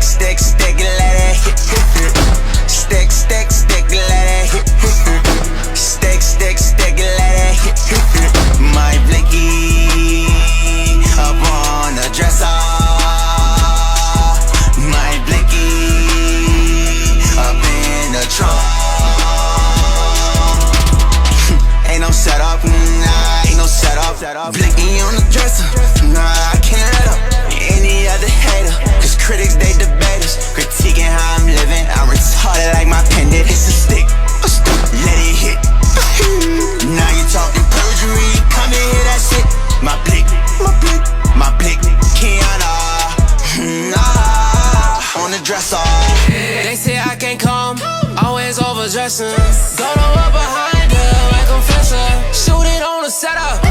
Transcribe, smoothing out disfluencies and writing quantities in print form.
Stick, stick, let it hit. Stick, stick, stick, let it hit. Stick, stick, stick, let it hit. My blicky up on the dresser. My blicky up in the trunk. Ain't no setup, nah, ain't no setup. Blicky on the dresser, nah, I can't let up any other hater. Cause critics, they debaters, critiquing how I'm living. I'm retarded like my pendant. It's a stick, let it hit. Now you talking perjury, come and hear that shit. My blick, my blick, my blick, Kiana, nah, on the dresser. They say I can't come, always overdressing. Don't know what behind her, like confessor. Shoot it on the setup.